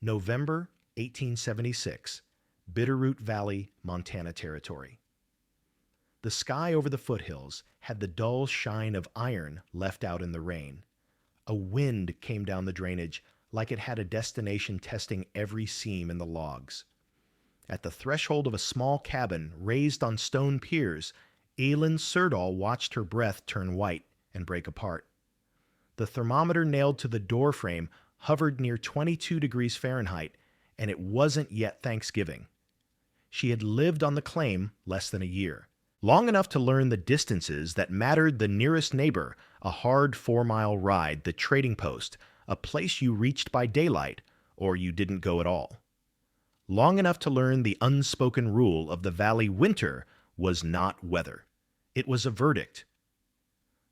November 1876, Bitterroot Valley, Montana Territory. The sky over the foothills had the dull shine of iron left out in the rain. A wind came down the drainage like it had a destination testing every seam in the logs. At the threshold of a small cabin raised on stone piers, Elin Sirdal watched her breath turn white and break apart. The thermometer nailed to the door frame hovered near 22 degrees Fahrenheit, and it wasn't yet Thanksgiving. She had lived on the claim less than a year, long enough to learn the distances that mattered: the nearest neighbor, a hard 4-mile ride, the trading post, a place you reached by daylight, or you didn't go at all. Long enough to learn the unspoken rule of the valley: winter was not weather. It was a verdict.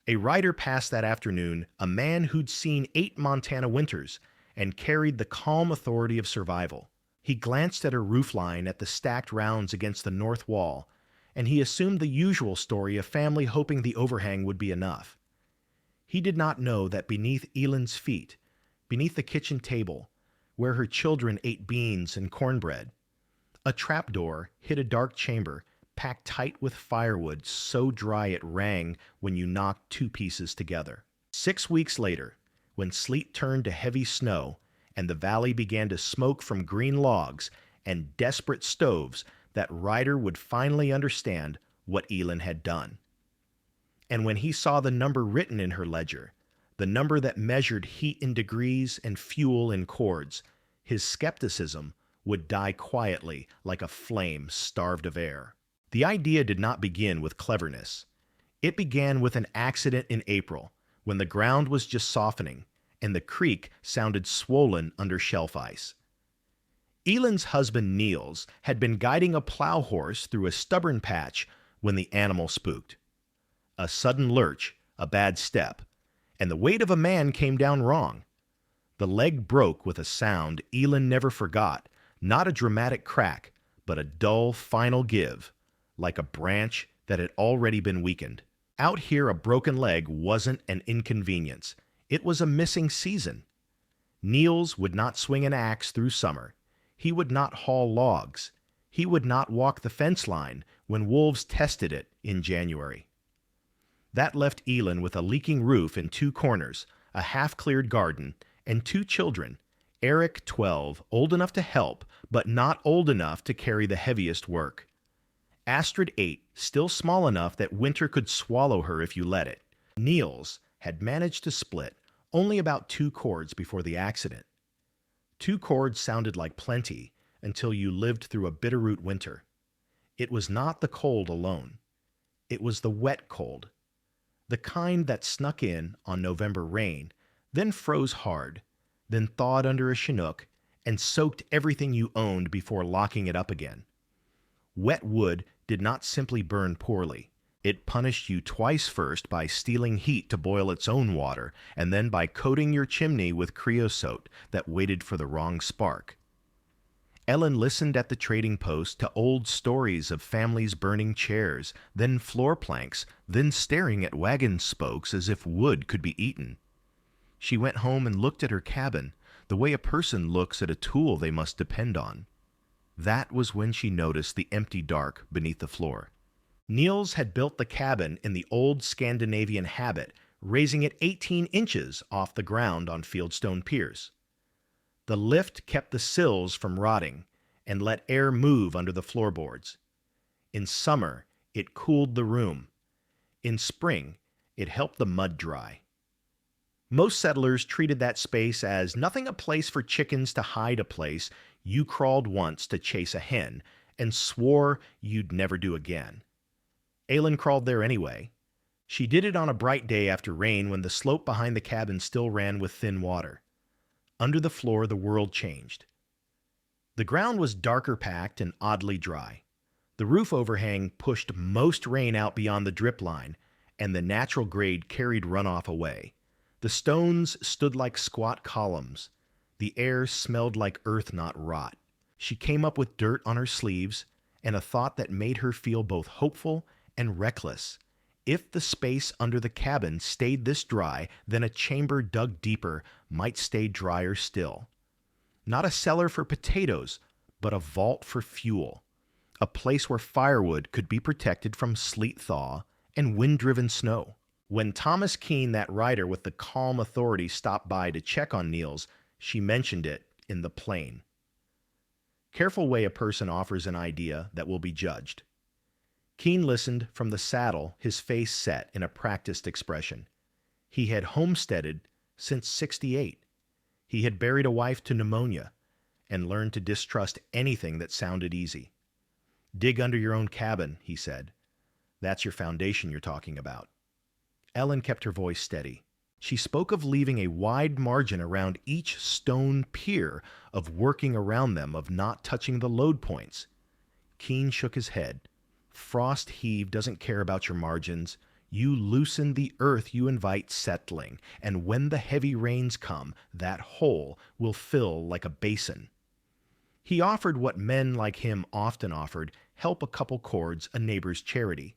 A rider passed that afternoon, a man who'd seen 8 Montana winters and carried the calm authority of survival. He glanced at her roofline, at the stacked rounds against the north wall, and he assumed the usual story of family hoping the overhang would be enough. He did not know that beneath Elin's feet, beneath the kitchen table, where her children ate beans and cornbread, a trapdoor hid a dark chamber packed tight with firewood so dry it rang when you knocked 2 pieces together. 6 weeks later, when sleet turned to heavy snow and the valley began to smoke from green logs and desperate stoves, that rider would finally understand what Elin had done. And when he saw the number written in her ledger, the number that measured heat in degrees and fuel in cords, his skepticism would die quietly like a flame starved of air. The idea did not begin with cleverness. It began with an accident in April, when the ground was just softening and the creek sounded swollen under shelf ice. Elin's husband Niels had been guiding a plow horse through a stubborn patch when the animal spooked. A sudden lurch, a bad step, and the weight of a man came down wrong. The leg broke with a sound Elin never forgot, not a dramatic crack, but a dull final give, like a branch that had already been weakened. Out here, a broken leg wasn't an inconvenience. It was a missing season. Niels would not swing an axe through summer. He would not haul logs. He would not walk the fence line when wolves tested it in January. That left Elin with a leaking roof in 2 corners, a half-cleared garden, and 2 children, Eric, 12, old enough to help, but not old enough to carry the heaviest work. Astrid, 8, still small enough that winter could swallow her if you let it. Niels had managed to split only about 2 cords before the accident. 2 cords sounded like plenty until you lived through a Bitterroot winter. It was not the cold alone. It was the wet cold, the kind that snuck in on November rain, then froze hard, then thawed under a chinook, and soaked everything you owned before locking it up again. Wet wood did not simply burn poorly. It punished you twice: first by stealing heat to boil its own water, and then by coating your chimney with creosote that waited for the wrong spark. Ellen listened at the trading post to old stories of families burning chairs, then floor planks, then staring at wagon spokes as if wood could be eaten. She went home and looked at her cabin, the way a person looks at a tool they must depend on. That was when she noticed the empty dark beneath the floor. Niels had built the cabin in the old Scandinavian habit, raising it 18 inches off the ground on fieldstone piers. The lift kept the sills from rotting and let air move under the floorboards. In summer, it cooled the room. In spring, it helped the mud dry. Most settlers treated that space as nothing: a place for chickens to hide, a place you crawled once to chase a hen and swore you'd never do again. Elin crawled there anyway. She did it on a bright day after rain when the slope behind the cabin still ran with thin water. Under the floor, the world changed. The ground was darker packed and oddly dry. The roof overhang pushed most rain out beyond the drip line, and the natural grade carried runoff away. The stones stood like squat columns. The air smelled like earth, not rot. She came up with dirt on her sleeves and a thought that made her feel both hopeful and reckless. If the space under the cabin stayed this dry, then a chamber dug deeper might stay drier still. Not a cellar for potatoes, but a vault for fuel. A place where firewood could be protected from sleet thaw and wind-driven snow. When Thomas Keene, that writer with the calm authority, stopped by to check on Niels, she mentioned it in the plain. Careful way a person offers an idea that will be judged. Keene listened from the saddle, his face set in a practiced expression. He had homesteaded since '68. He had buried a wife to pneumonia and learned to distrust anything that sounded easy. Dig under your own cabin, he said. That's your foundation you're talking about. Ellen kept her voice steady. She spoke of leaving a wide margin around each stone pier, of working around them, of not touching the load points. Keene shook his head. Frost heave doesn't care about your margins. You loosen the earth you invite settling, and when the heavy rains come, that hole will fill like a basin. He offered what men like him often offered, help a couple cords, a neighbor's charity.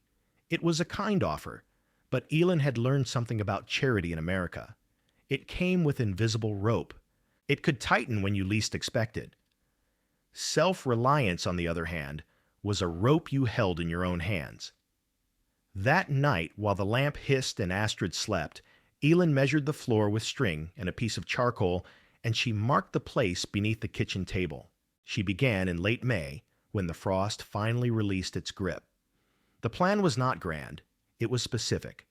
It was a kind offer, but Elin had learned something about charity in America. It came with invisible rope. It could tighten when you least expected. Self-reliance, on the other hand, was a rope you held in your own hands. That night, while the lamp hissed and Astrid slept, Elin measured the floor with string and a piece of charcoal, and she marked the place beneath the kitchen table. She began in late May, when the frost finally released its grip. The plan was not grand. It was specific.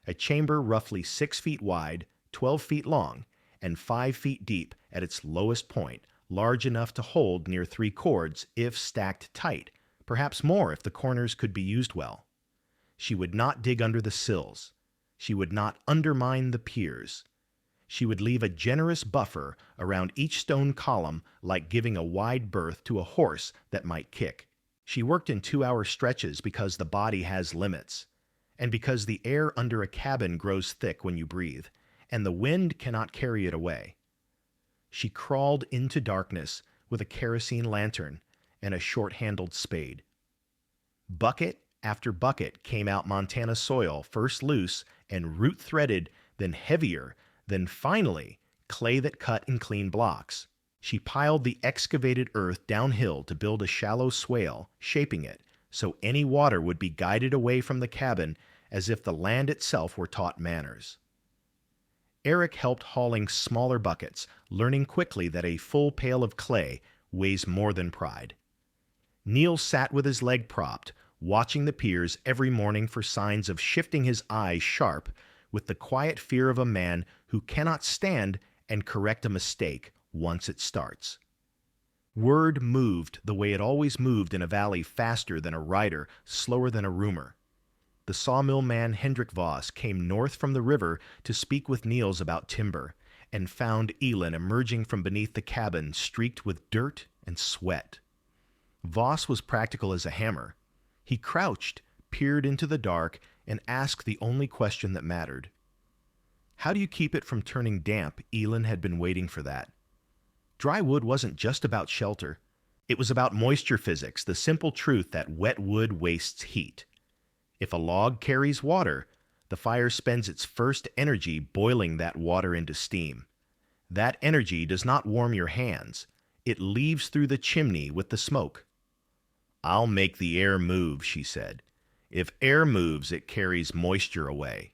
A chamber roughly 6 feet wide, 12 feet long, and 5 feet deep at its lowest point, large enough to hold near 3 cords if stacked tight, perhaps more if the corners could be used well. She would not dig under the sills. She would not undermine the piers. She would leave a generous buffer around each stone column, like giving a wide berth to a horse that might kick. She worked in 2-hour stretches because the body has limits, and because the air under a cabin grows thick when you breathe, and the wind cannot carry it away. She crawled into darkness with a kerosene lantern and a short-handled spade. Bucket after bucket came out Montana soil, first loose and root-threaded, then heavier, then finally clay that cut in clean blocks. She piled the excavated earth downhill to build a shallow swale, shaping it so any water would be guided away from the cabin as if the land itself were taught manners. Eric helped hauling smaller buckets, learning quickly that a full pail of clay weighs more than pride. Neil sat with his leg propped, watching the piers every morning for signs of shifting, his eyes sharp, with the quiet fear of a man who cannot stand and correct a mistake once it starts. Word moved the way it always moved in a valley, faster than a rider, slower than a rumor. The sawmill man Hendrik Voss came north from the river to speak with Niels about timber, and found Elin emerging from beneath the cabin, streaked with dirt and sweat. Voss was practical as a hammer. He crouched, peered into the dark, and asked the only question that mattered. How do you keep it from turning damp? Elin had been waiting for that. Dry wood wasn't just about shelter. It was about moisture physics, the simple truth that wet wood wastes heat. If a log carries water, the fire spends its first energy boiling that water into steam. That energy does not warm your hands. It leaves through the chimney with the smoke. I'll make the air move, she said. If air moves, it carries moisture away.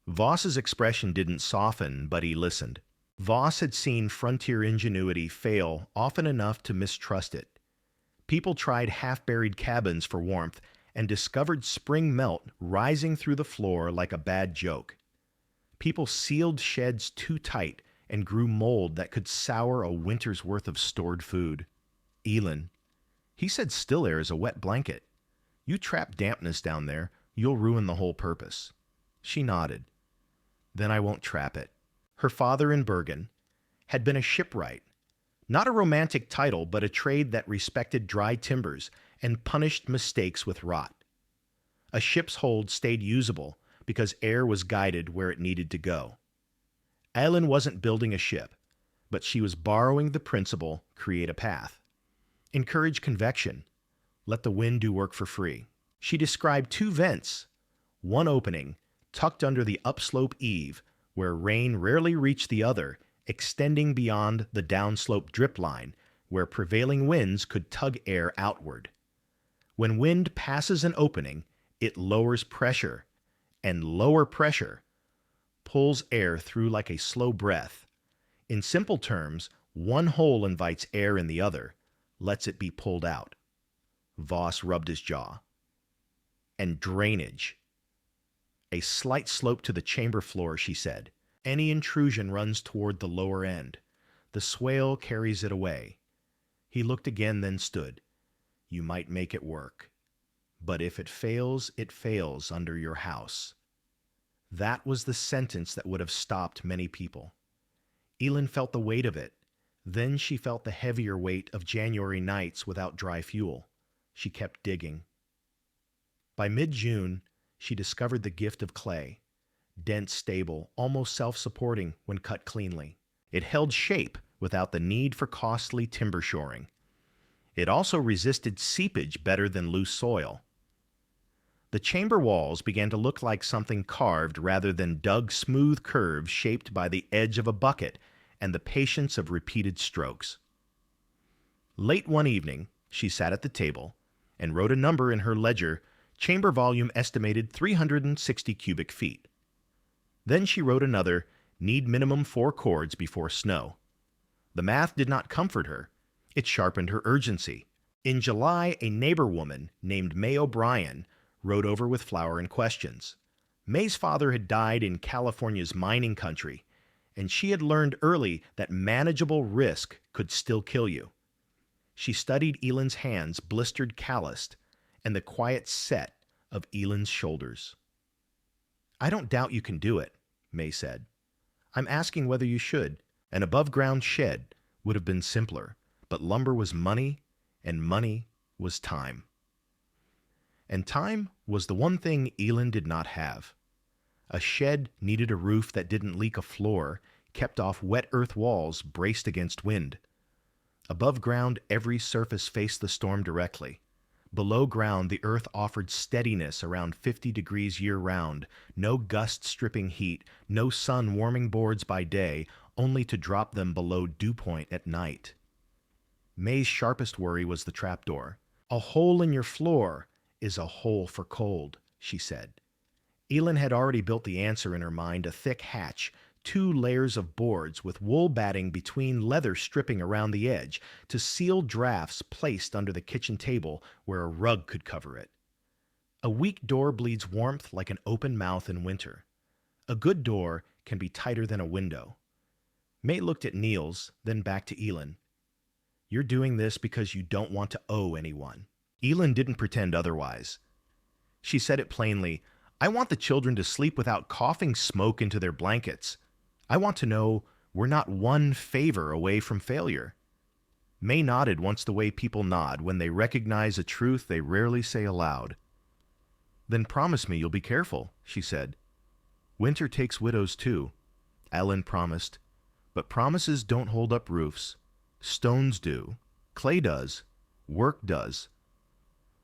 Voss's expression didn't soften, but he listened. Voss had seen frontier ingenuity fail often enough to mistrust it. People tried half-buried cabins for warmth and discovered spring melt rising through the floor like a bad joke. People sealed sheds too tight and grew mold that could sour a winter's worth of stored food. Elin, he said still air is a wet blanket. You trap dampness down there, you'll ruin the whole purpose. She nodded. Then I won't trap it. Her father in Bergen had been a shipwright, not a romantic title, but a trade that respected dry timbers and punished mistakes with rot. A ship's hold stayed usable because air was guided where it needed to go. Ellen wasn't building a ship, but she was borrowing the principle, create a path. Encourage convection. Let the wind do work for free. She described 2 vents, one opening, tucked under the upslope eave, where rain rarely reached the other, extending beyond the downslope drip line where prevailing winds could tug air outward. When wind passes an opening, it lowers pressure, and lower pressure pulls air through like a slow breath. In simple terms, one hole invites air in the other, lets it be pulled out. Voss rubbed his jaw. And drainage. A slight slope to the chamber floor, she said. Any intrusion runs toward the lower end. The swale carries it away. He looked again, then stood. You might make it work. But if it fails under your house. That was the sentence that would have stopped many people. Elin felt the weight of it. Then she felt the heavier weight of January nights without dry fuel. She kept digging. By mid-June, she discovered the gift of clay. Dense, stable, almost self-supporting when cut cleanly. It held shape without the need for costly timber shoring. It also resisted seepage better than loose soil. The chamber walls began to look like something carved rather than dug smooth curves shaped by the edge of a bucket and the patience of repeated strokes. Late one evening, she sat at the table and wrote a number in her ledger, chamber volume estimated 360 cubic feet. Then she wrote another, need minimum 4 cords before snow. The math did not comfort her. It sharpened her urgency. In July, a neighbor woman named May O'Brien rode over with flour and questions. May's father had died in California's mining country, and she had learned early that manageable risk could still kill you. She studied Elin's hands, blistered, calloused, and the quiet set of Elin's shoulders. I don't doubt you can do it, May said. I'm asking whether you should. An above-ground shed would have been simpler, but lumber was money, and money was time. And time was the one thing Elin did not have. A shed needed a roof that didn't leak a floor, kept off wet earth walls braced against wind. Above ground, every surface faced the storm directly. Below ground, the earth offered steadiness around 50 degrees year-round, no gust-stripping heat, no sun warming boards by day, only to drop them below dew point at night. May's sharpest worry was the trapdoor. A hole in your floor is a hole for cold, she said. Elin had already built the answer in her mind, a thick hatch, 2 layers of boards with wool batting between leather stripping around the edge to seal drafts placed under the kitchen table where a rug could cover it. A weak door bleeds warmth like an open mouth in winter. A good door can be tighter than a window. May looked at Niels, then back to Elin. You're doing this because you don't want to owe anyone. Elin didn't pretend otherwise. She said it plainly, I want the children to sleep without coughing smoke into their blankets. I want to know we're not one favor away from failure. May nodded once the way people nod when they recognize a truth they rarely say aloud. Then promise me you'll be careful, she said. Winter takes widows too, Ellen promised. But promises don't hold up roofs. Stones do. Clay does. Work does.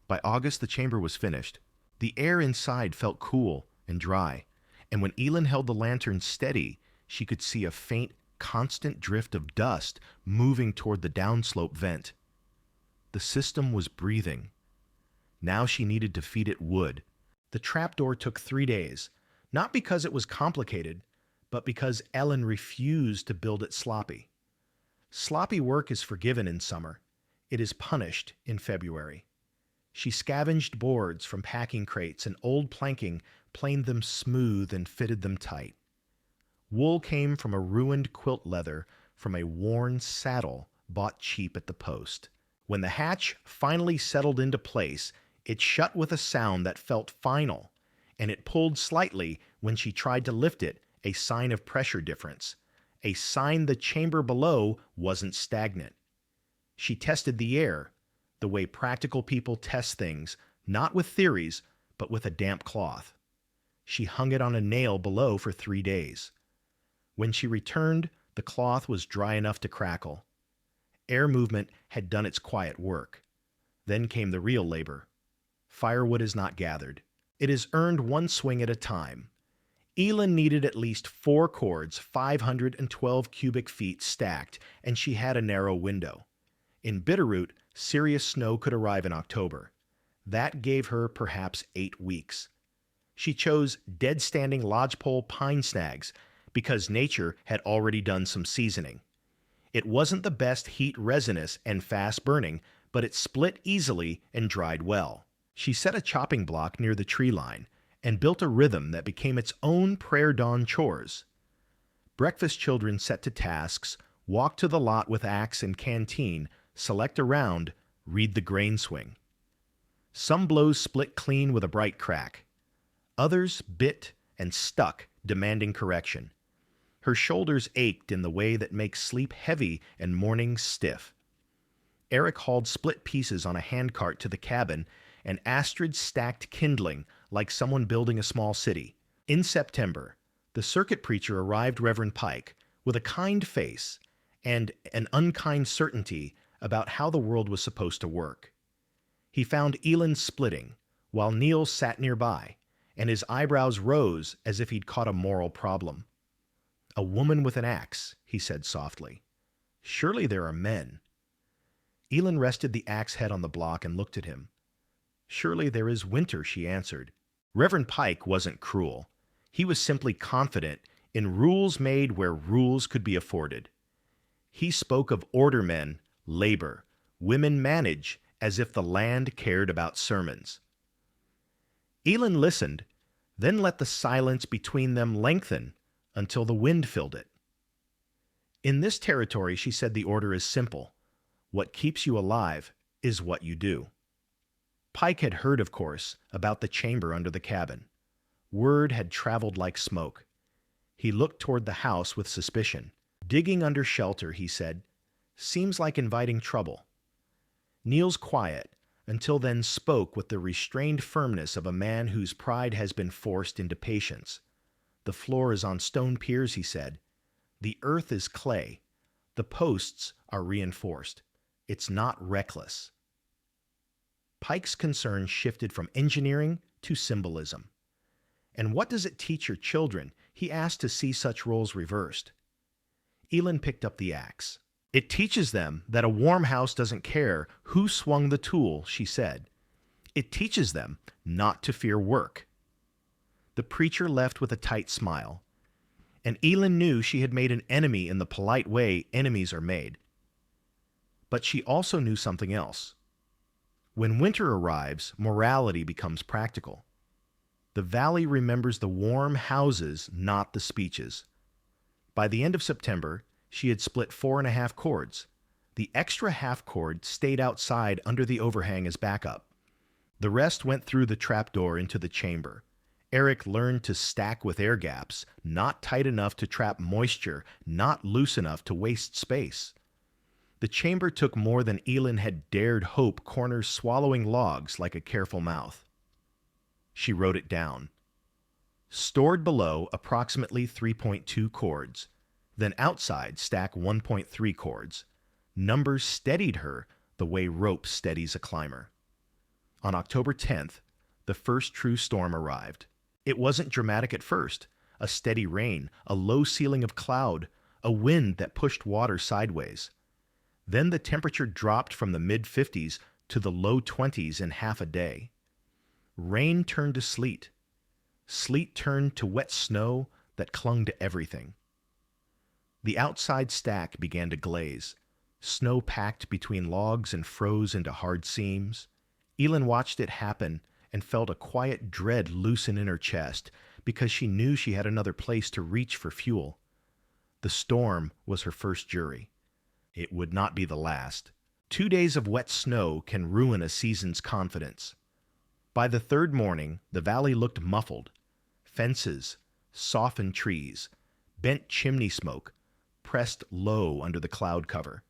By August, the chamber was finished. The air inside felt cool and dry, and when Elin held the lantern steady, she could see a faint, constant drift of dust moving toward the downslope vent. The system was breathing. Now she needed to feed it wood. The trapdoor took 3 days, not because it was complicated, but because Ellen refused to build it sloppy. Sloppy work is forgiven in summer. It is punished in February. She scavenged boards from packing crates and old planking, planed them smooth and fitted them tight. Wool came from a ruined quilt leather from a worn saddle bought cheap at the post. When the hatch finally settled into place, it shut with a sound that felt final, and it pulled slightly when she tried to lift it, a sign of pressure difference, a sign the chamber below wasn't stagnant. She tested the air, the way practical people test things, not with theories, but with a damp cloth. She hung it on a nail below for 3 days. When she returned, the cloth was dry enough to crackle. Air movement had done its quiet work. Then came the real labor. Firewood is not gathered. It is earned one swing at a time. Elin needed at least 4 cords, 512 cubic feet stacked, and she had a narrow window. In Bitterroot, serious snow could arrive in October. That gave her perhaps 8 weeks. She chose dead-standing lodgepole pine snags because nature had already done some seasoning. It wasn't the best heat resinous and fast-burning, but it split easily and dried well. She set a chopping block near the tree line and built a rhythm that became its own prayer-dawn chores. Breakfast children set to tasks, walk to the lot with axe and canteen, select a round, read the grain swing. Some blows split clean with a bright crack. Others bit and stuck, demanding correction. Her shoulders ached in the way that makes sleep heavy and mornings stiff. Eric hauled split pieces on a handcart to the cabin, and Astrid stacked kindling like someone building a small city. In September, the circuit preacher arrived Reverend Pike with a kind face and an unkind certainty about how the world was supposed to work. He found Elin splitting, while Neil sat nearby, and his eyebrows rose as if he'd caught a moral problem. "A woman with an axe," he said softly. "Surely there are men." Elin rested the axe head on the block and looked at him. "Surely there is winter," she answered. Reverend Pike wasn't cruel. He was simply confident in rules made where rules could be afforded. He spoke of ordermen, labor, women manage, as if the land cared about sermons. Elin listened, then let the silence between them lengthen until the wind filled it. "In this territory," she said, "the order is simple. What keeps you alive is what you do." Pike had heard, of course, about the chamber under the cabin. Word had traveled like smoke. He looked toward the house with suspicion. "Digging under shelter," he said, "seems like inviting trouble." Neil's quiet, until then spoke with the restrained firmness of a man whose pride has been forced into patience. "The floor is on stone piers," he said. "The earth is clay. The posts are reinforced. It's not reckless." Pike's concern shifted from engineering to symbolism. "And what does it teach your children?" he asked, to see such roles reversed. Elin picked up the axe. "It teaches them that a warm house doesn't care who swung the tool," she said. "It teaches them not to fear work." The preacher left with a tight smile, and Elin knew she had made an enemy in the polite way enemies are made. But she also knew something else. When winter arrives, morality becomes practical. The valley remembers the warm houses, not the speeches. By the end of September, she had split 4.5 cords. The extra half cord stayed outside under the overhang as backup. The rest went through the trapdoor into the chamber. Eric learned to stack with air gaps, not tight enough to trap moisture, not loose enough to waste space. The chamber took more than Elin had dared hope, corners swallowing logs like a careful mouth. She wrote it down. Stored below, approximately 3.2 cords. Then outside, stack 1.3 cords. Numbers steadied her the way rope steadies a climber. On October 10th, the first true storm arrived. It wasn't dramatic at first. A steady rain, a low ceiling of cloud, a wind that pushed water sideways. Then the temperature dropped from the mid-50s to the low 20s in half a day. Rain turned to sleet. Sleet turned to wet snow that clung to everything. The outside stack began to glaze. Snow packed between logs and froze into hard seams. Elin watched it happen and felt a quiet dread loosen in her chest because she knew she had another place to reach for fuel. The storm was her first jury. It would not be the last. 2 days of wet snow can ruin a season's confidence. By the third morning, the valley looked muffled. Fences, softened trees, bent chimney smoke, pressed low under the cloud cover.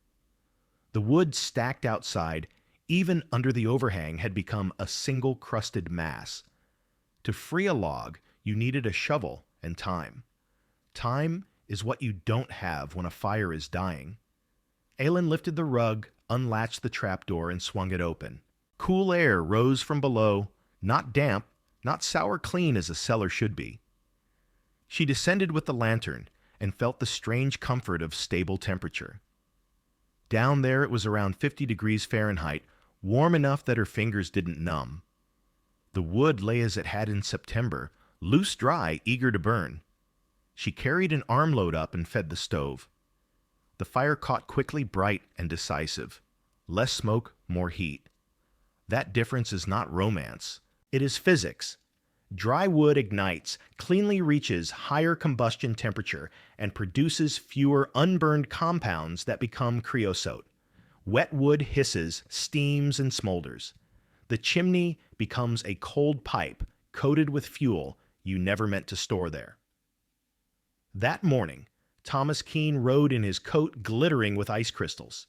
The wood stacked outside, even under the overhang, had become a single crusted mass. To free a log, you needed a shovel and time. Time is what you don't have when a fire is dying. Elin lifted the rug, unlatched the trapdoor, and swung it open. Cool air rose from below, not damp, not sour clean as a cellar should be. She descended with the lantern and felt the strange comfort of stable temperature. Down there it was around 50 degrees Fahrenheit, warm enough that her fingers didn't numb. The wood lay as it had in September, loose dry, eager to burn. She carried an armload up and fed the stove. The fire caught quickly, bright and decisive. Less smoke, more heat. That difference is not romance. It is physics. Dry wood ignites, cleanly reaches higher combustion temperature, and produces fewer unburned compounds that become creosote. Wet wood hisses, steams, and smolders. The chimney becomes a cold pipe coated with fuel you never meant to store there. That morning, Thomas Keene rode in his coat glittering with ice crystals.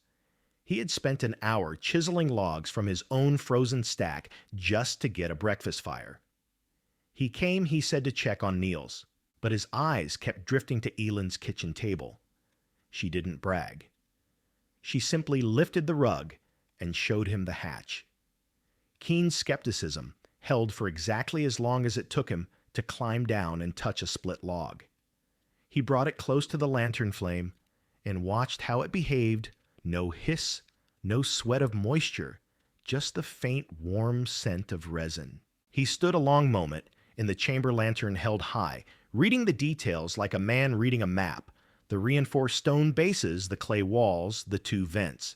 He had spent an hour chiseling logs from his own frozen stack just to get a breakfast fire. He came, he said, to check on Niels, but his eyes kept drifting to Ellen's kitchen table. She didn't brag. She simply lifted the rug and showed him the hatch. Keene's skepticism held for exactly as long as it took him to climb down and touch a split log. He brought it close to the lantern flame and watched how it behaved. No hiss, no sweat of moisture, just the faint, warm scent of resin. He stood a long moment, in the chamber lantern held high, reading the details like a man reading a map, the reinforced stone bases, the clay walls, the two vents.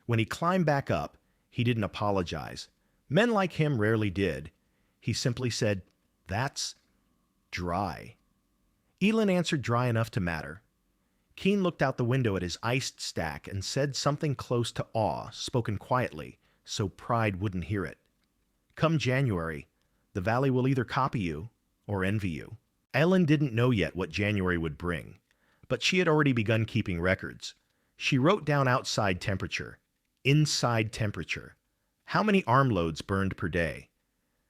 When he climbed back up, he didn't apologize. Men like him rarely did. He simply said, "That's dry." Elin answered dry enough to matter. Keene looked out the window at his iced stack and said something close to awe, spoken quietly, so pride wouldn't hear it. Come January, the valley will either copy you or envy you. Ellen didn't know yet what January would bring, but she had already begun keeping records. She wrote down outside temperature, inside temperature, how many armloads burned per day.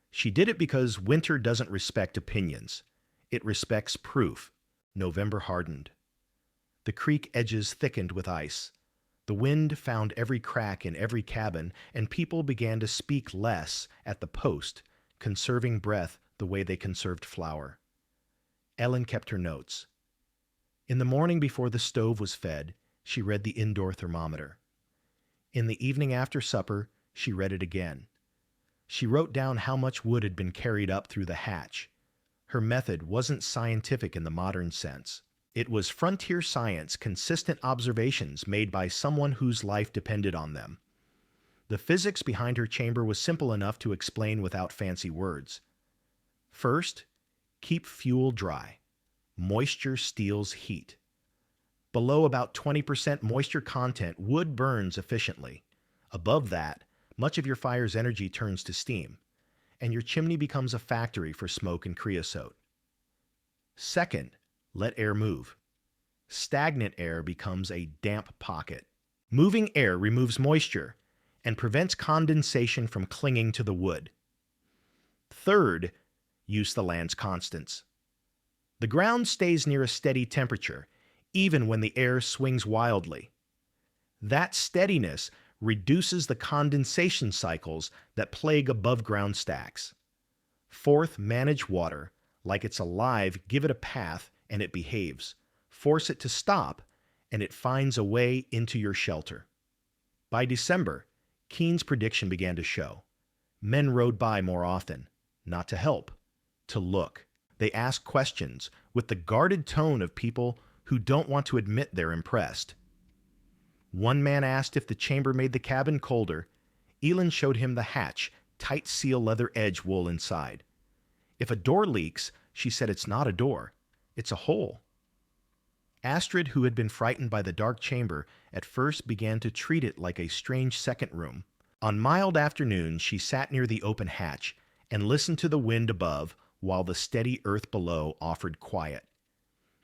She did it because winter doesn't respect opinions. It respects proof. November hardened. The creek edges thickened with ice. The wind found every crack in every cabin, and people began to speak less at the post, conserving breath the way they conserved flour. Ellen kept her notes. In the morning before the stove was fed, she read the indoor thermometer. In the evening after supper, she read it again. She wrote down how much wood had been carried up through the hatch. Her method wasn't scientific in the modern sense. It was frontier science, consistent observations made by someone whose life depended on them. The physics behind her chamber was simple enough to explain without fancy words. First, keep fuel dry. Moisture steals heat. Below about 20% moisture content, wood burns efficiently. Above that, much of your fire's energy turns to steam, and your chimney becomes a factory for smoke and creosote. Second, let air move. Stagnant air becomes a damp pocket. Moving air removes moisture and prevents condensation from clinging to the wood. Third, use the land's constants. The ground stays near a steady temperature, even when the air swings wildly. That steadiness reduces the condensation cycles that plague above-ground stacks. Fourth, manage water. Like it's alive, give it a path and it behaves. Force it to stop, and it finds a way into your shelter. By December, Keene's prediction began to show. Men rode by more often, not to help, to look. They asked questions with the guarded tone of people who don't want to admit they're impressed. One man asked if the chamber made the cabin colder. Elin showed him the hatch, tight seal leather edge wool inside. If a door leaks, she said it's not a door, it's a hole. Astrid, who had been frightened by the dark chamber, at first began to treat it like a strange second room. On mild afternoons, she sat near the open hatch and listened to the wind above while the steady earth below offered quiet.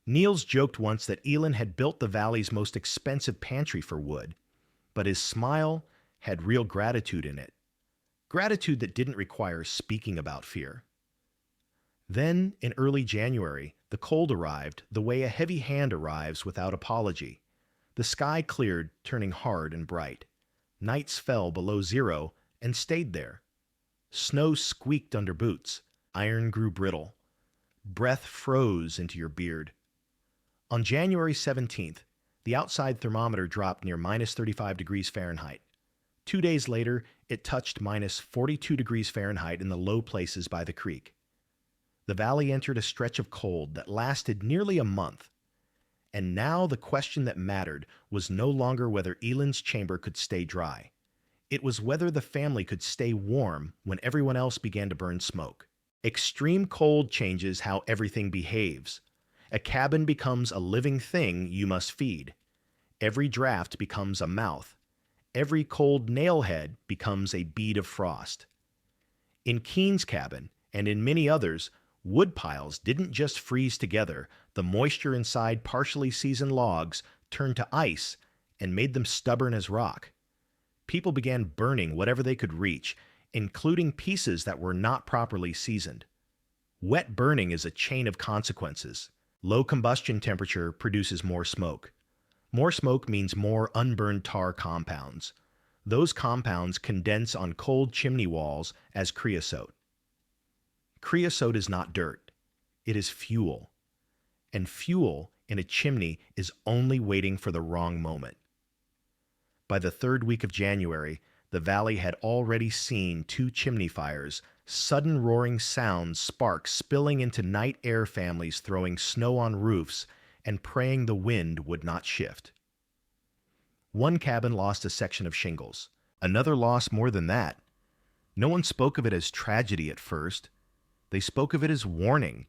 Niels joked once that Elin had built the valley's most expensive pantry for wood, but his smile had real gratitude in it. Gratitude that didn't require speaking about fear. Then, in early January, the cold arrived the way a heavy hand arrives without apology. The sky cleared, turning hard and bright. Nights fell below zero and stayed there. Snow squeaked under boots. Iron grew brittle. Breath froze into your beard. On January 17th, the outside thermometer dropped near minus 35 degrees Fahrenheit. 2 days later, it touched minus 42 degrees Fahrenheit in the low places by the creek. The valley entered a stretch of cold that lasted nearly a month. And now the question that mattered was no longer whether Elin's chamber could stay dry. It was whether the family could stay warm when everyone else began to burn smoke. Extreme cold changes how everything behaves. A cabin becomes a living thing you must feed. Every draft becomes a mouth. Every cold nailhead becomes a bead of frost. In Keen's cabin, and in many others, wood piles didn't just freeze together. The moisture inside partially seasoned logs turned to ice and made them stubborn as rock. People began burning whatever they could reach, including pieces that were not properly seasoned. Wet burning is a chain of consequences. Low combustion temperature produces more smoke. More smoke means more unburned tar compounds. Those compounds condense on cold chimney walls as creosote. Creosote is not dirt. It is fuel. And fuel in a chimney is only waiting for the wrong moment. By the third week of January, the valley had already seen 2 chimney fires, sudden roaring sounds, sparks spilling into night air families throwing snow on roofs and praying the wind would not shift. One cabin lost a section of shingles. Another lost more than that. No one spoke of it as tragedy at first. They spoke of it as warning.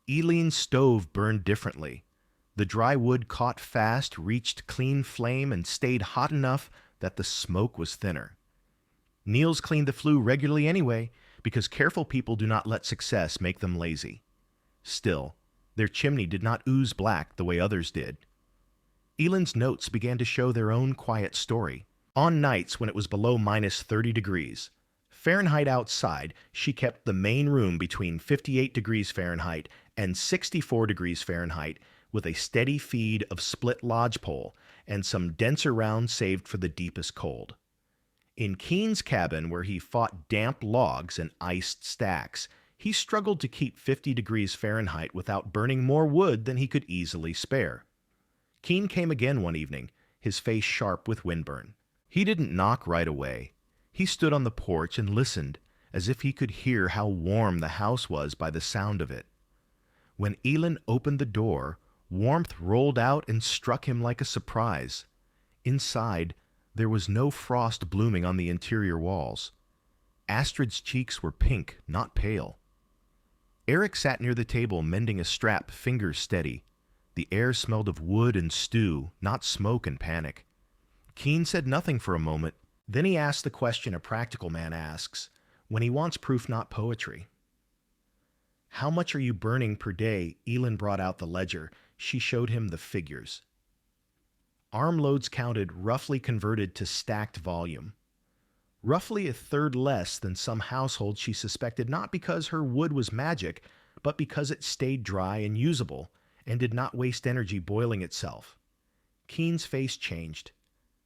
Eileen's stove burned differently. The dry wood caught fast, reached clean flame, and stayed hot enough that the smoke was thinner. Neil's cleaned the flue regularly anyway, because careful people do not let success make them lazy. Still, their chimney did not ooze black the way others did. Elin's notes began to show their own quiet story. On nights when it was below minus 30 degrees Fahrenheit outside, she kept the main room between 58 degrees Fahrenheit and 64 degrees Fahrenheit with a steady feed of split lodgepole and some denser rounds saved for the deepest cold. In Keen's cabin, where he fought damp logs and iced stacks, he struggled to keep 50 degrees Fahrenheit without burning more wood than he could easily spare. Keen came again one evening, his face sharp with windburn. He didn't knock right away. He stood on the porch and listened, as if he could hear how warm the house was by the sound of it. When Elin opened the door, warmth rolled out and struck him like a surprise. Inside, there was no frost blooming on the interior walls. Astrid's cheeks were pink, not pale. Eric sat near the table mending a strap, fingers steady. The air smelled of wood and stew, not smoke and panic. Keen said nothing for a moment. Then he asked the question a practical man asks when he wants proof, not poetry. How much are you burning per day? Elin brought out the ledger. She showed him the figures. Armloads counted roughly converted to stacked volume. Roughly a third less than some households she suspected, not because her wood was magic, but because it stayed dry and usable and did not waste energy boiling itself. Keen's face changed.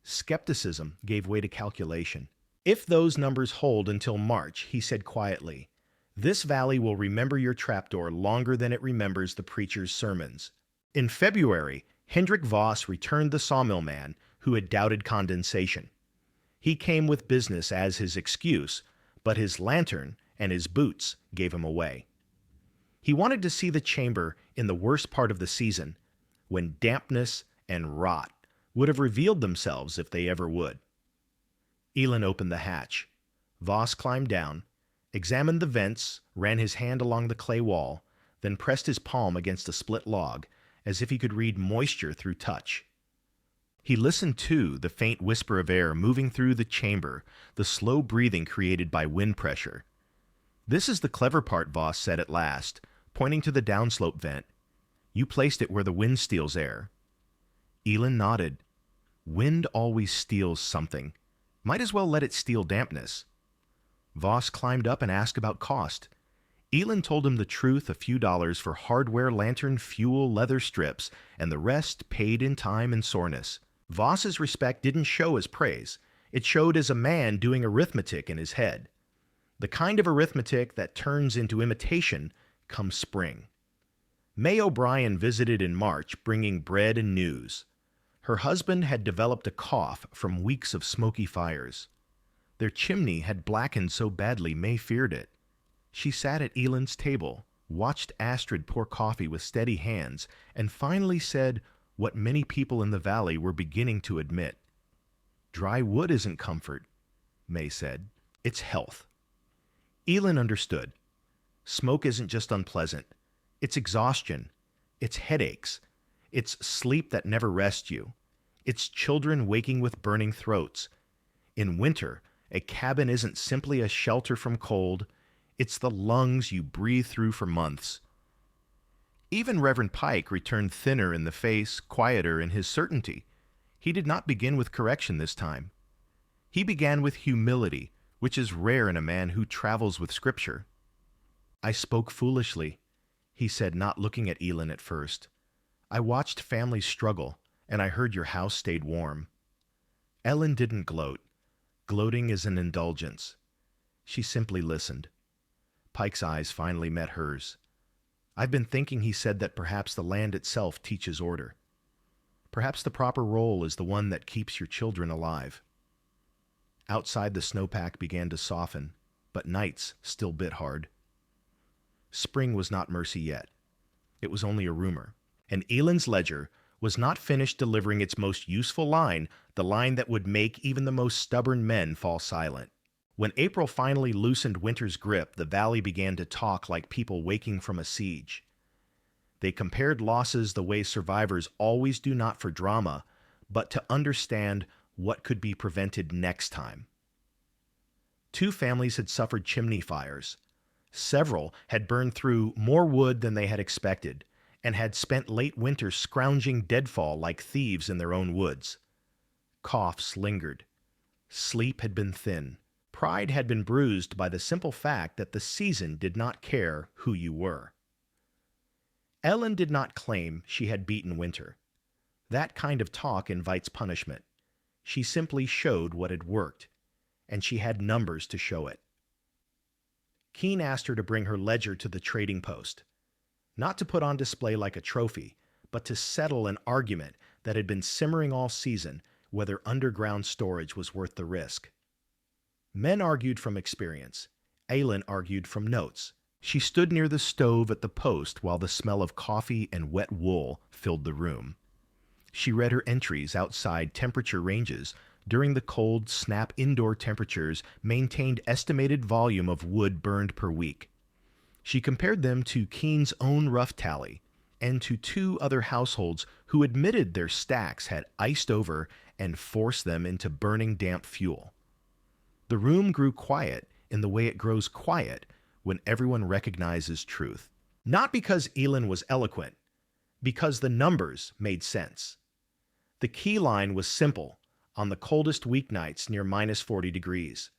Skepticism gave way to calculation. If those numbers hold until March, he said quietly, this valley will remember your trapdoor longer than it remembers the preacher's sermons. In February, Hendrik Voss returned the sawmill man who had doubted condensation. He came with business as his excuse, but his lantern and his boots gave him away. He wanted to see the chamber in the worst part of the season, when dampness and rot would have revealed themselves if they ever would. Elin opened the hatch. Voss climbed down, examined the vents, ran his hand along the clay wall, then pressed his palm against a split log, as if he could read moisture through touch. He listened to the faint whisper of air moving through the chamber, the slow breathing created by wind pressure. This is the clever part, Voss said at last, pointing to the downslope vent. You placed it where the wind steals air. Elin nodded. Wind always steals something. Might as well let it steal dampness. Voss climbed up and asked about cost. Elin told him the truth, a few dollars for hardware, lantern, fuel, leather strips, and the rest paid in time and soreness. Voss's respect didn't show as praise. It showed as a man doing arithmetic in his head. The kind of arithmetic that turns into imitation come spring. May O'Brien visited in March, bringing bread and news. Her husband had developed a cough from weeks of smoky fires. Their chimney had blackened so badly May feared it. She sat at Elend's table, watched Astrid pour coffee with steady hands, and finally said what many people in the valley were beginning to admit. "Dry wood isn't comfort," May said. "It's health." Elend understood. Smoke isn't just unpleasant. It's exhaustion. It's headaches. It's sleep that never rests you. It's children waking with burning throats. In winter, a cabin isn't simply a shelter from cold. It's the lungs you breathe through for months. Even Reverend Pike returned thinner in the face, quieter in his certainty. He did not begin with correction this time. He began with humility, which is rare in a man who travels with Scripture. "I spoke foolishly," he said, not looking at Elend at first. "I watched families struggle, and I heard your house stayed warm." Ellen didn't gloat. Gloating is an indulgence. She simply listened. Pike's eyes finally met hers. "I've been thinking," he said, "that perhaps the land itself teaches order. Perhaps the proper role is the one that keeps your children alive." Outside, the snowpack began to soften, but nights still bit hard. Spring was not mercy yet. It was only a rumor. And Elend's ledger was not finished delivering its most useful line, the line that would make even the most stubborn men fall silent. When April finally loosened winter's grip, the valley began to talk like people waking from a siege. They compared losses the way survivors always do, not for drama, but to understand what could be prevented next time. 2 families had suffered chimney fires. Several had burned through more wood than they had expected, and had spent late winter scrounging deadfall like thieves in their own woods. Coughs lingered. Sleep had been thin. Pride had been bruised by the simple fact that the season did not care who you were. Ellen did not claim she had beaten winter. That kind of talk invites punishment. She simply showed what had worked, and she had numbers to show it. Keene asked her to bring her ledger to the trading post, not to put on display like a trophy, but to settle an argument that had been simmering all season, whether underground storage was worth the risk. Men argued from experience. Ellen argued from notes. She stood near the stove at the post while the smell of coffee and wet wool filled the room. She read her entries outside temperature ranges. During the cold, snap indoor temperatures maintained estimated volume of wood burned per week. She compared them to Keene's own rough tally and to 2 other households who admitted their stacks had iced over and forced them into burning damp fuel. The room grew quiet in the way it grows quiet when everyone recognizes truth. Not because Elend was eloquent, because the numbers made sense. The key line was simple on the coldest weeknights near -40 degrees.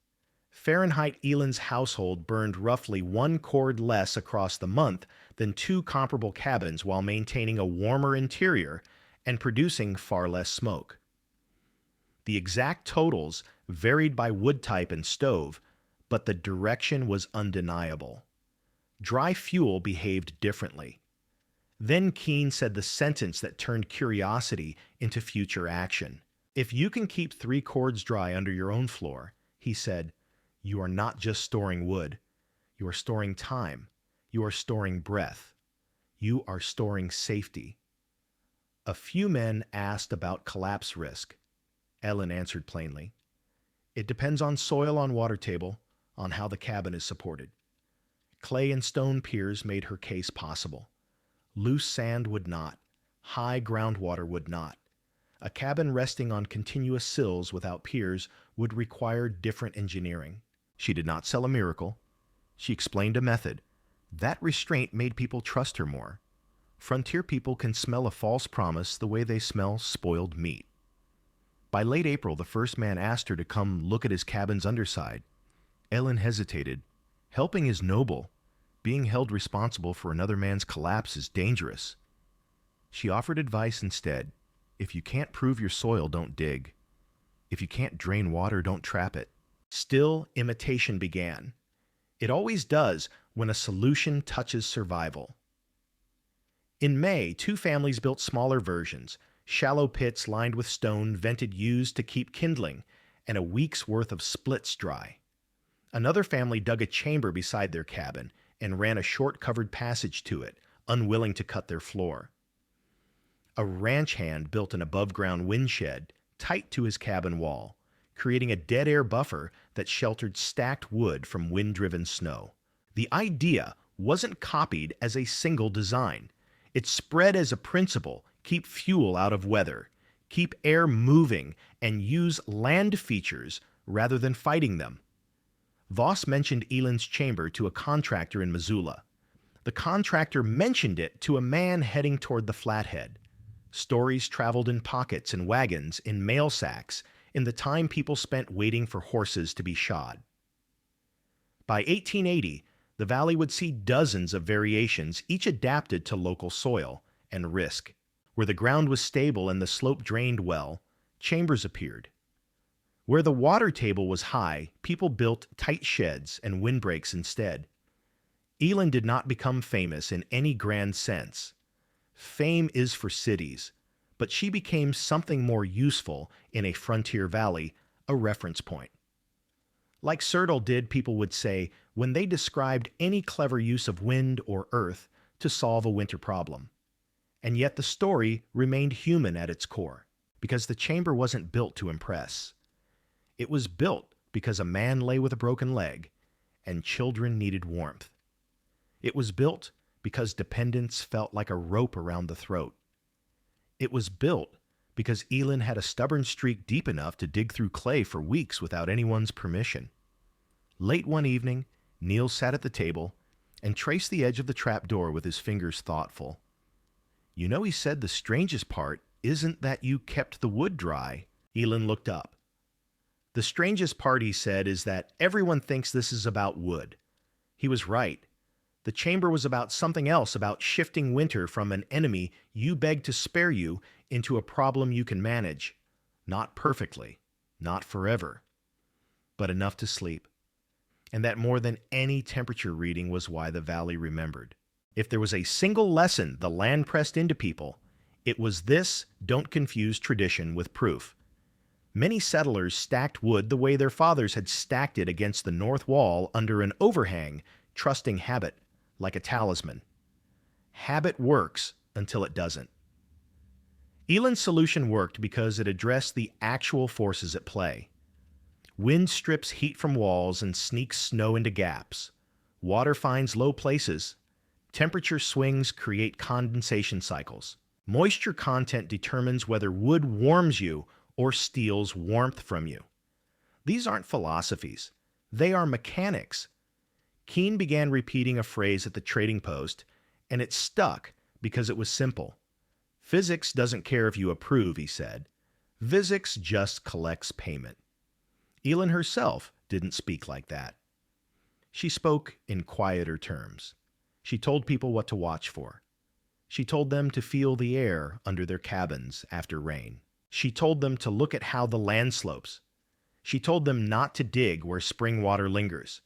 Fahrenheit Elend's household burned roughly 1 cord less across the month than 2 comparable cabins while maintaining a warmer interior and producing far less smoke. The exact totals varied by wood type and stove, but the direction was undeniable. Dry fuel behaved differently. Then Keene said the sentence that turned curiosity into future action. "If you can keep 3 cords dry under your own floor," he said, "you are not just storing wood. You are storing time. You are storing breath. You are storing safety." A few men asked about collapse risk. Ellen answered plainly. "It depends on soil on water table, on how the cabin is supported." Clay and stone piers made her case possible. Loose sand would not. High groundwater would not. A cabin resting on continuous sills without piers would require different engineering. She did not sell a miracle. She explained a method. That restraint made people trust her more. Frontier people can smell a false promise the way they smell spoiled meat. By late April, the first man asked her to come look at his cabin's underside. Ellen hesitated. Helping is noble. Being held responsible for another man's collapse is dangerous. She offered advice instead. If you can't prove your soil, don't dig. If you can't drain water, don't trap it. Still, imitation began. It always does when a solution touches survival. In May, two families built smaller versions, shallow pits lined with stone vented used to keep kindling, and a week's worth of splits dry. Another family dug a chamber beside their cabin and ran a short covered passage to it, unwilling to cut their floor. A ranch hand built an above-ground windshed tight to his cabin wall, creating a dead air buffer that sheltered stacked wood from wind-driven snow. The idea wasn't copied as a single design. It spread as a principle: keep fuel out of weather, keep air moving, and use land features rather than fighting them. Voss mentioned Eland's chamber to a contractor in Missoula. The contractor mentioned it to a man heading toward the Flathead. Stories traveled in pockets and wagons, in mail sacks, in the time people spent waiting for horses to be shod. By 1880, the valley would see dozens of variations, each adapted to local soil and risk. Where the ground was stable and the slope drained well, chambers appeared. Where the water table was high, people built tight sheds and windbreaks instead. Eland did not become famous in any grand sense. Fame is for cities, but she became something more useful in a frontier valley, a reference point. Like Sertle did, people would say, when they described any clever use of wind or earth to solve a winter problem. And yet the story remained human at its core, because the chamber wasn't built to impress. It was built because a man lay with a broken leg and children needed warmth. It was built because dependence felt like a rope around the throat. It was built because Eland had a stubborn streak deep enough to dig through clay for weeks without anyone's permission. Late one evening, Neil sat at the table and traced the edge of the trap door with his fingers thoughtful. "You know," he said, "the strangest part isn't that you kept the wood dry." Eland looked up. "The strangest part," he said, "is that everyone thinks this is about wood." He was right. The chamber was about something else, about shifting winter from an enemy you beg to spare you into a problem you can manage. Not perfectly, not forever, but enough to sleep. And that more than any temperature reading was why the valley remembered. If there was a single lesson the land pressed into people, it was this: don't confuse tradition with proof. Many settlers stacked wood the way their fathers had stacked it against the north wall under an overhang, trusting habit like a talisman. Habit works until it doesn't. Eland's solution worked because it addressed the actual forces at play. Wind strips heat from walls and sneaks snow into gaps. Water finds low places. Temperature swings create condensation cycles. Moisture content determines whether wood warms you or steals warmth from you. These aren't philosophies. They are mechanics. Keene began repeating a phrase at the trading post, and it stuck because it was simple. "Physics doesn't care if you approve," he said. "Physics just collects payment." Eland herself didn't speak like that. She spoke in quieter terms. She told people what to watch for. She told them to feel the air under their cabins after rain. She told them to look at how the land slopes. She told them not to dig where spring water lingers.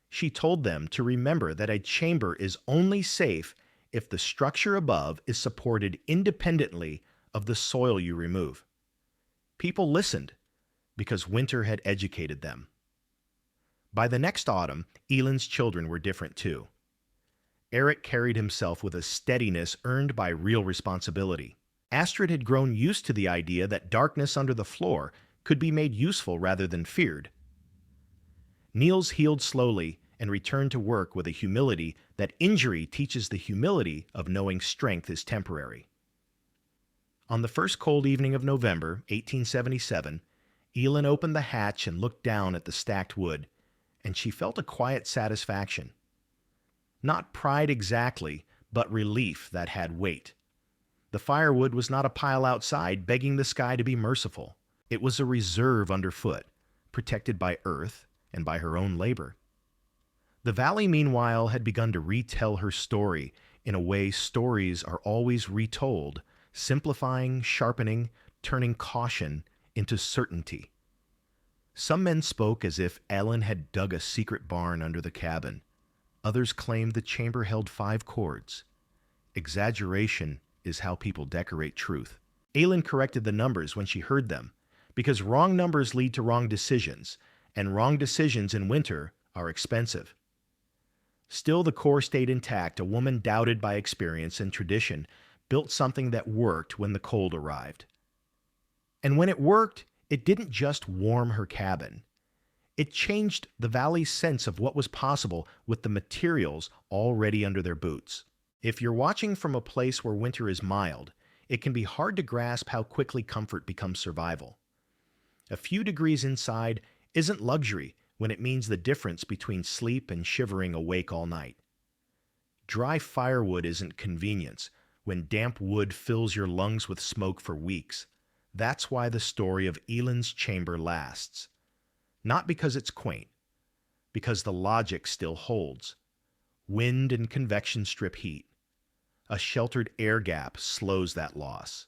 She told them to remember that a chamber is only safe if the structure above is supported independently of the soil you remove. People listened because winter had educated them. By the next autumn, Eland's children were different too. Eric carried himself with a steadiness earned by real responsibility. Astrid had grown used to the idea that darkness under the floor could be made useful rather than feared. Niels healed slowly and returned to work with a humility that injury teaches the humility of knowing strength is temporary. On the first cold evening of November, 1877, Eland opened the hatch and looked down at the stacked wood, and she felt a quiet satisfaction. Not pride exactly, but relief that had weight. The firewood was not a pile outside begging the sky to be merciful. It was a reserve underfoot, protected by earth and by her own labor. The valley, meanwhile, had begun to retell her story in a way stories are always retold, simplifying, sharpening, turning caution into certainty. Some men spoke as if Ellen had dug a secret barn under the cabin. Others claimed the chamber held 5 chords. Exaggeration is how people decorate truth. Aylin corrected the numbers when she heard them, because wrong numbers lead to wrong decisions, and wrong decisions in winter are expensive. Still, the core stayed intact. A woman doubted by experience and tradition built something that worked when the cold arrived. And when it worked, it didn't just warm her cabin. It changed the valley's sense of what was possible with the materials already under their boots. If you're watching from a place where winter is mild, it can be hard to grasp how quickly comfort becomes survival. A few degrees inside isn't luxury when it means the difference between sleep and shivering awake all night. Dry firewood isn't convenience when damp wood fills your lungs with smoke for weeks. That's why the story of Aylin's chamber lasts. Not because it's quaint, because the logic still holds. Wind and convection strip heat. A sheltered air gap slows that loss.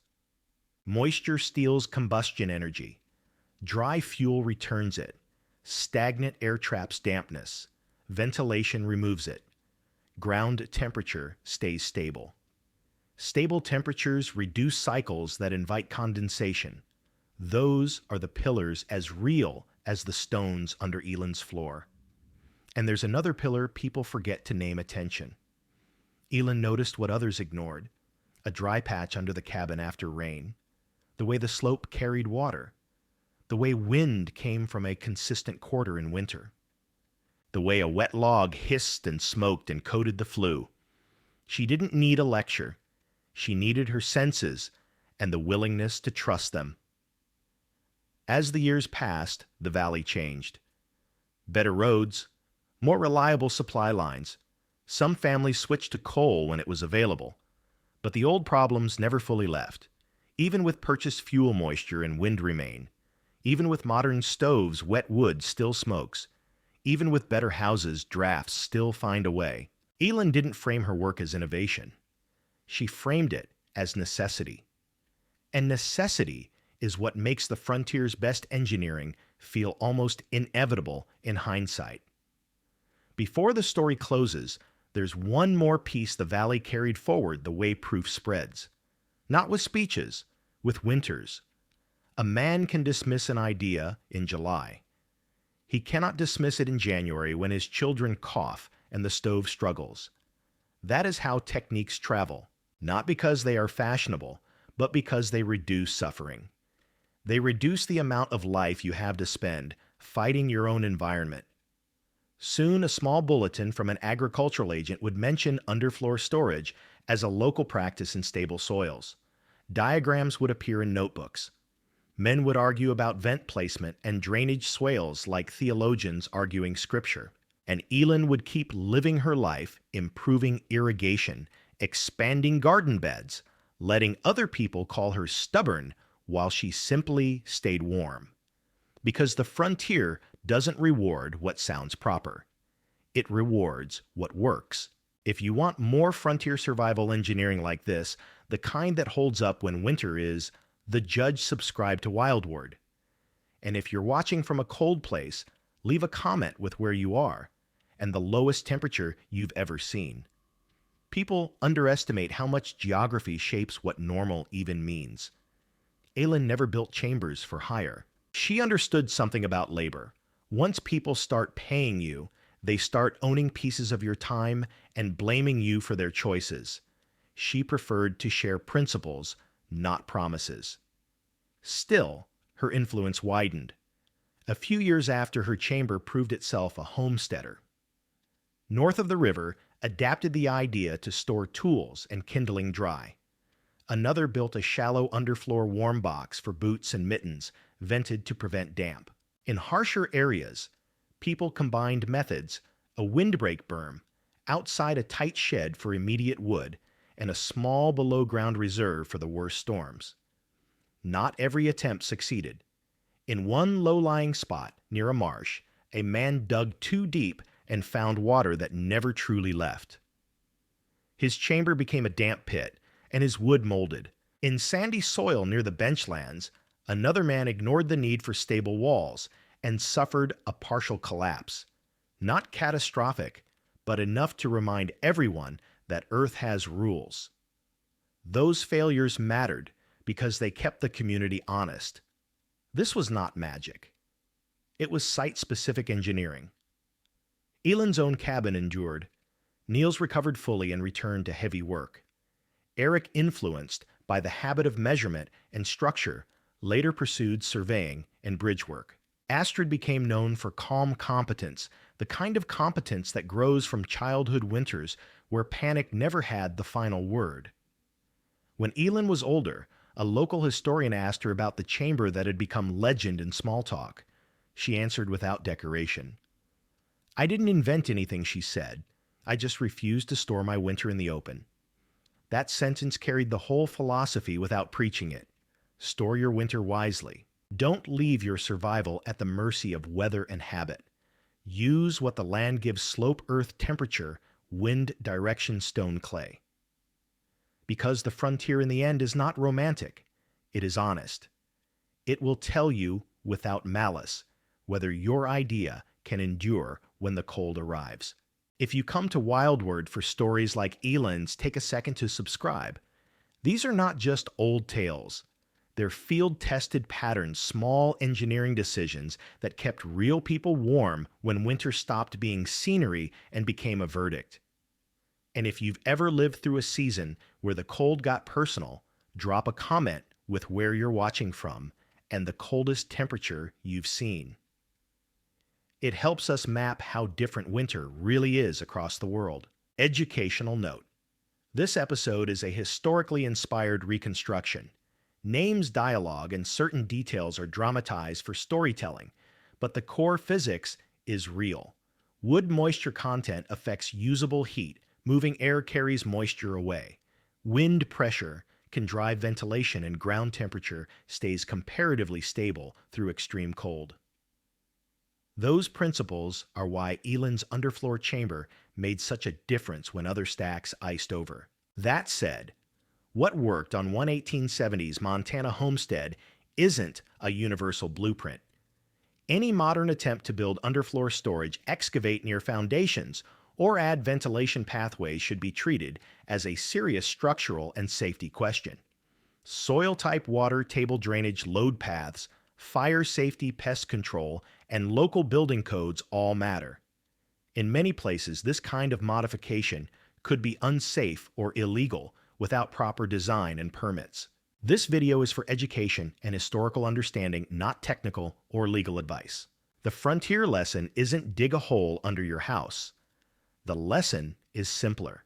Moisture steals combustion energy. Dry fuel returns it. Stagnant air traps dampness. Ventilation removes it. Ground temperature stays stable. Stable temperatures reduce cycles that invite condensation. Those are the pillars as real as the stones under Aylin's floor. And there's another pillar people forget to name attention. Aylin noticed what others ignored: a dry patch under the cabin after rain, the way the slope carried water, the way wind came from a consistent quarter in winter, the way a wet log hissed and smoked and coated the flue. She didn't need a lecture. She needed her senses and the willingness to trust them. As the years passed, the valley changed. Better roads, more reliable supply lines. Some families switched to coal when it was available, but the old problems never fully left. Even with purchased fuel, moisture and wind remain. Even with modern stoves, wet wood still smokes. Even with better houses, drafts still find a way. Aylin didn't frame her work as innovation. She framed it as necessity. And necessity is what makes the frontier's best engineering feel almost inevitable in hindsight. Before the story closes, there's one more piece the valley carried forward the way proof spreads. Not with speeches, with winters. A man can dismiss an idea in July. He cannot dismiss it in January when his children cough and the stove struggles. That is how techniques travel, not because they are fashionable, but because they reduce suffering. They reduce the amount of life you have to spend fighting your own environment. Soon, a small bulletin from an agricultural agent would mention underfloor storage as a local practice in stable soils. Diagrams would appear in notebooks. Men would argue about vent placement and drainage swales like theologians arguing scripture. And Aylin would keep living her life, improving irrigation, expanding garden beds, letting other people call her stubborn while she simply stayed warm. Because the frontier doesn't reward what sounds proper. It rewards what works. If you want more frontier survival engineering like this, the kind that holds up when winter is, the judge subscribed to Wildwood. And if you're watching from a cold place, leave a comment with where you are and the lowest temperature you've ever seen. People underestimate how much geography shapes what normal even means. Aylin never built chambers for hire. She understood something about labor. Once people start paying you, they start owning pieces of your time and blaming you for their choices. She preferred to share principles, not promises. Still, her influence widened. A few years after, her chamber proved itself a homesteader. North of the river, adapted the idea to store tools and kindling dry. Another built a shallow underfloor warm box for boots and mittens, vented to prevent damp. In harsher areas, people combined methods: a windbreak berm, outside a tight shed for immediate wood, and a small below-ground reserve for the worst storms. Not every attempt succeeded. In one low-lying spot, near a marsh, a man dug too deep and found water that never truly left. His chamber became a damp pit, and his wood molded. In sandy soil near the benchlands, another man ignored the need for stable walls and suffered a partial collapse. Not catastrophic, but enough to remind everyone that Earth has rules. Those failures mattered because they kept the community honest. This was not magic. It was site-specific engineering. Elon's own cabin endured. Niels recovered fully and returned to heavy work. Eric, influenced by the habit of measurement and structure, later pursued surveying and bridge work. Astrid became known for calm competence, the kind of competence that grows from childhood winters where panic never had the final word. When Elon was older, a local historian asked her about the chamber that had become legend in small talk. She answered without decoration. "I didn't invent anything," she said. "I just refused to store my winter in the open." That sentence carried the whole philosophy without preaching it. Store your winter wisely. Don't leave your survival at the mercy of weather and habit. Use what the land gives: slope, earth, temperature, wind, direction, stone, clay. Because the frontier in the end is not romantic, it is honest. It will tell you, without malice, whether your idea can endure when the cold arrives. If you come to Wildwood for stories like Elon's, take a second to subscribe. These are not just old tales. They're field-tested patterns, small engineering decisions that kept real people warm when winter stopped being scenery and became a verdict. And if you've ever lived through a season where the cold got personal, drop a comment with where you're watching from and the coldest temperature you've seen. It helps us map how different winter really is across the world. Educational note. This episode is a historically inspired reconstruction. Names, dialogue, and certain details are dramatized for storytelling, but the core physics is real. Wood moisture content affects usable heat. Moving air carries moisture away. Wind pressure can drive ventilation, and ground temperature stays comparatively stable through extreme cold. Those principles are why Elon's underfloor chamber made such a difference when other stacks iced over. That said, what worked on one 1870s Montana homestead isn't a universal blueprint. Any modern attempt to build underfloor storage, excavate near foundations, or add ventilation pathways should be treated as a serious structural and safety question. Soil type, water table drainage, load paths, fire safety, pest control, and local building codes all matter. In many places, this kind of modification could be unsafe or illegal without proper design and permits. This video is for education and historical understanding, not technical or legal advice. The frontier lesson isn't dig a hole under your house. The lesson is simpler.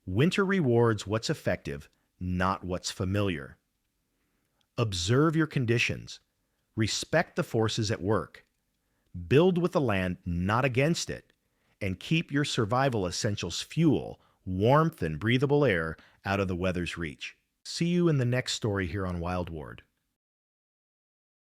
Winter rewards what's effective, not what's familiar. Observe your conditions. Respect the forces at work. Build with the land, not against it. And keep your survival essentials: fuel, warmth, and breathable air out of the weather's reach. See you in the next story here on Wildwood.